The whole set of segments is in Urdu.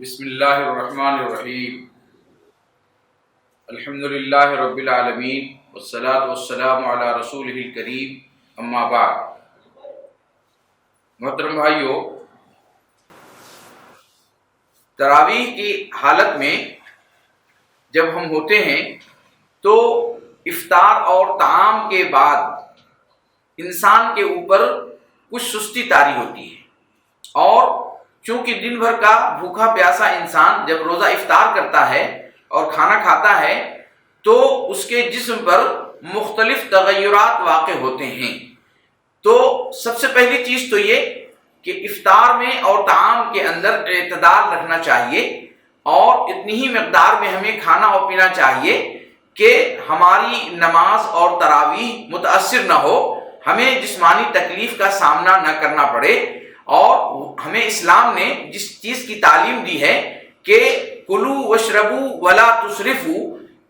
بسم اللہ الرحمن الرحیم الحمدللہ رب العالمین والصلاة والسلام علی رسولہ الکریم اما بعد۔ محترم بھائیو، تراویح کی حالت میں جب ہم ہوتے ہیں تو افطار اور طعام کے بعد انسان کے اوپر کچھ سستی طاری ہوتی ہے، اور چونکہ دن بھر کا بھوکا پیاسا انسان جب روزہ افطار کرتا ہے اور کھانا کھاتا ہے تو اس کے جسم پر مختلف تغیرات واقع ہوتے ہیں۔ تو سب سے پہلی چیز تو یہ کہ افطار میں اور طعام کے اندر اعتدال رکھنا چاہیے، اور اتنی ہی مقدار میں ہمیں کھانا اور پینا چاہیے کہ ہماری نماز اور تراویح متاثر نہ ہو، ہمیں جسمانی تکلیف کا سامنا نہ کرنا پڑے۔ اور ہمیں اسلام نے جس چیز کی تعلیم دی ہے کہ کلوا واشربوا ولا تسرفوا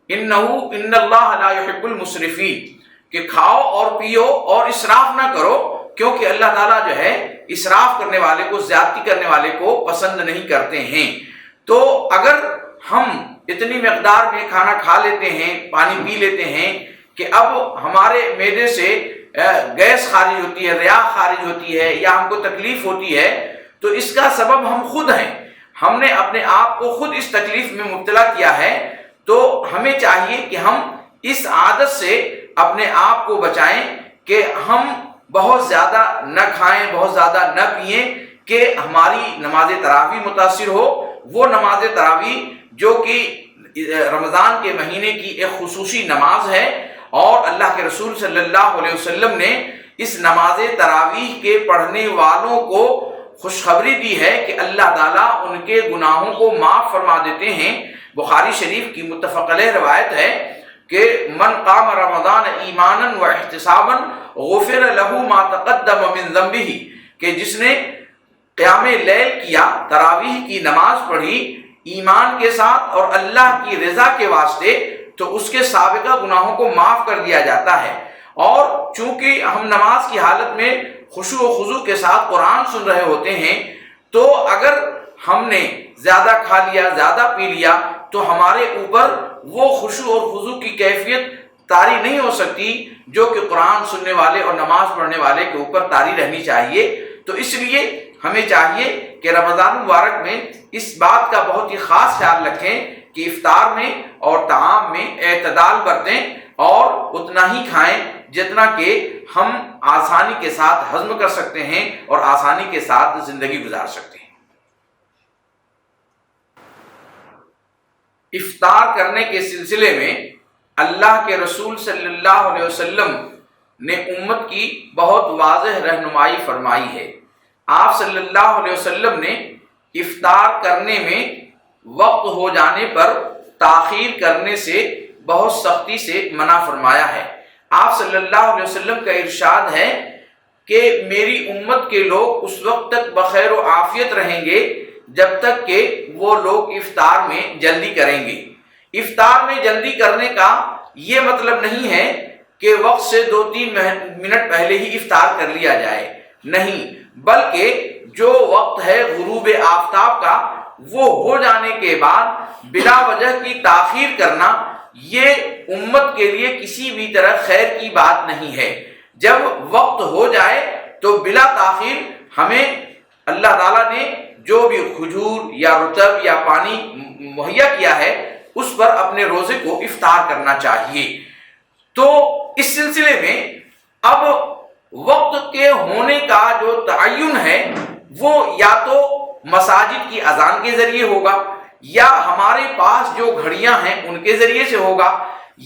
ان اللہ لا يحب المسرفین، کہ کھاؤ اور پیو اور اسراف نہ کرو، کیونکہ اللہ تعالیٰ جو ہے اسراف کرنے والے کو، زیادتی کرنے والے کو پسند نہیں کرتے ہیں۔ تو اگر ہم اتنی مقدار میں کھانا کھا لیتے ہیں، پانی پی لیتے ہیں کہ اب ہمارے معدے سے گیس خارج ہوتی ہے، ریاح خارج ہوتی ہے، یا ہم کو تکلیف ہوتی ہے، تو اس کا سبب ہم خود ہیں۔ ہم نے اپنے آپ کو خود اس تکلیف میں مبتلا کیا ہے۔ تو ہمیں چاہیے کہ ہم اس عادت سے اپنے آپ کو بچائیں کہ ہم بہت زیادہ نہ کھائیں، بہت زیادہ نہ پئیں کہ ہماری نماز تراویح متاثر ہو۔ وہ نماز تراویح جو کہ رمضان کے مہینے کی ایک خصوصی نماز ہے، اور اللہ کے رسول صلی اللہ علیہ وسلم نے اس نماز تراویح کے پڑھنے والوں کو خوشخبری دی ہے کہ اللہ تعالیٰ ان کے گناہوں کو معاف فرما دیتے ہیں۔ بخاری شریف کی متفق علیہ روایت ہے کہ من قام رمضان ایمانا و احتسابا غفر له ما تقدم من ذنبہ، کہ جس نے قیام لیل کیا، تراویح کی نماز پڑھی ایمان کے ساتھ اور اللہ کی رضا کے واسطے، تو اس کے سابقہ گناہوں کو معاف کر دیا جاتا ہے۔ اور چونکہ ہم نماز کی حالت میں خشوع و خضوع کے ساتھ قرآن سن رہے ہوتے ہیں، تو اگر ہم نے زیادہ کھا لیا، زیادہ پی لیا، تو ہمارے اوپر وہ خشوع اور خضوع کی کیفیت طاری نہیں ہو سکتی جو کہ قرآن سننے والے اور نماز پڑھنے والے کے اوپر طاری رہنی چاہیے۔ تو اس لیے ہمیں چاہیے کہ رمضان مبارک میں اس بات کا بہت ہی خاص خیال رکھیں کہ افطار میں اور طعام میں اعتدال برتیں، اور اتنا ہی کھائیں جتنا کہ ہم آسانی کے ساتھ ہضم کر سکتے ہیں اور آسانی کے ساتھ زندگی گزار سکتے ہیں۔ افطار کرنے کے سلسلے میں اللہ کے رسول صلی اللہ علیہ وسلم نے امت کی بہت واضح رہنمائی فرمائی ہے۔ آپ صلی اللہ علیہ وسلم نے افطار کرنے میں وقت ہو جانے پر تاخیر کرنے سے بہت سختی سے منع فرمایا ہے۔ آپ صلی اللہ علیہ وسلم کا ارشاد ہے کہ میری امت کے لوگ اس وقت تک بخیر و عافیت رہیں گے جب تک کہ وہ لوگ افطار میں جلدی کریں گے۔ افطار میں جلدی کرنے کا یہ مطلب نہیں ہے کہ وقت سے 2-3 منٹ پہلے ہی افطار کر لیا جائے، نہیں، بلکہ جو وقت ہے غروب آفتاب کا، وہ ہو جانے کے بعد بلا وجہ کی تاخیر کرنا یہ امت کے لیے کسی بھی طرح خیر کی بات نہیں ہے۔ جب وقت ہو جائے تو بلا تاخیر ہمیں اللہ تعالیٰ نے جو بھی کھجور یا رطب یا پانی مہیا کیا ہے اس پر اپنے روزے کو افطار کرنا چاہیے۔ تو اس سلسلے میں اب وقت کے ہونے کا جو تعین ہے وہ یا تو مساجد کی اذان کے ذریعے ہوگا، یا ہمارے پاس جو گھڑیاں ہیں ان کے ذریعے سے ہوگا،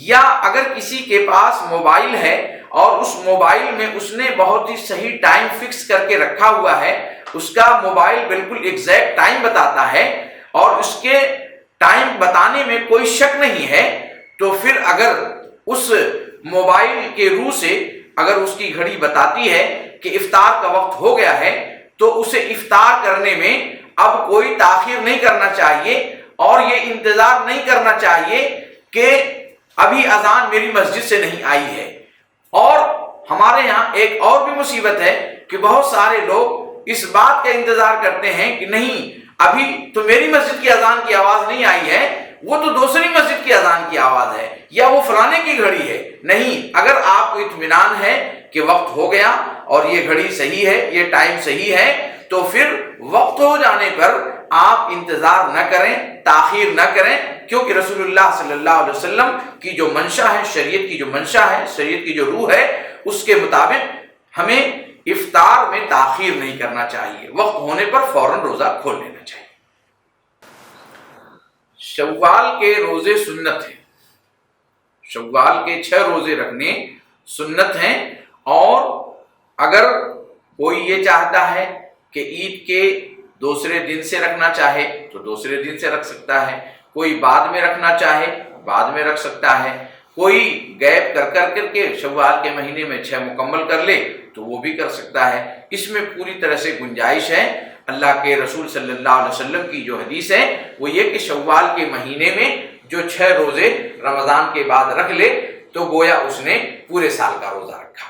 یا اگر کسی کے پاس موبائل ہے اور اس موبائل میں اس نے بہت ہی صحیح ٹائم فکس کر کے رکھا ہوا ہے، اس کا موبائل بالکل ایگزیکٹ ٹائم بتاتا ہے اور اس کے ٹائم بتانے میں کوئی شک نہیں ہے، تو پھر اگر اس موبائل کے روح سے اگر اس کی گھڑی بتاتی ہے کہ افطار کا وقت ہو گیا ہے، تو اسے افطار کرنے میں اب کوئی تاخیر نہیں کرنا چاہیے، اور یہ انتظار نہیں کرنا چاہیے کہ ابھی اذان میری مسجد سے نہیں آئی ہے۔ اور ہمارے یہاں ایک اور بھی مصیبت ہے کہ بہت سارے لوگ اس بات کا انتظار کرتے ہیں کہ نہیں، ابھی تو میری مسجد کی اذان کی آواز نہیں آئی ہے، وہ تو دوسری مسجد کی اذان کی آواز ہے، یا وہ فلانے کی گھڑی ہے۔ نہیں، اگر آپ کو اطمینان ہے کہ وقت ہو گیا اور یہ گھڑی صحیح ہے، یہ ٹائم صحیح ہے، تو پھر وقت ہو جانے پر آپ انتظار نہ کریں، تاخیر نہ کریں، کیونکہ رسول اللہ صلی اللہ علیہ وسلم کی جو منشا ہے، شریعت کی جو منشا ہے، شریعت کی جو روح ہے، اس کے مطابق ہمیں افطار میں تاخیر نہیں کرنا چاہیے، وقت ہونے پر فوراً روزہ کھول لینا چاہیے۔ شوال کے روزے سنت ہیں، شوال کے 6 روزے رکھنے سنت ہیں، اور اگر کوئی یہ چاہتا ہے کہ عید کے دوسرے دن سے رکھنا چاہے تو دوسرے دن سے رکھ سکتا ہے، کوئی بعد میں رکھنا چاہے بعد میں رکھ سکتا ہے، کوئی گیپ کر کے شوال کے مہینے میں 6 مکمل کر لے تو وہ بھی کر سکتا ہے۔ اس میں پوری طرح سے گنجائش ہے۔ اللہ کے رسول صلی اللہ علیہ وسلم کی جو حدیث ہے وہ یہ کہ شوال کے مہینے میں جو 6 روزے رمضان کے بعد رکھ لے تو گویا اس نے پورے سال کا روزہ رکھا۔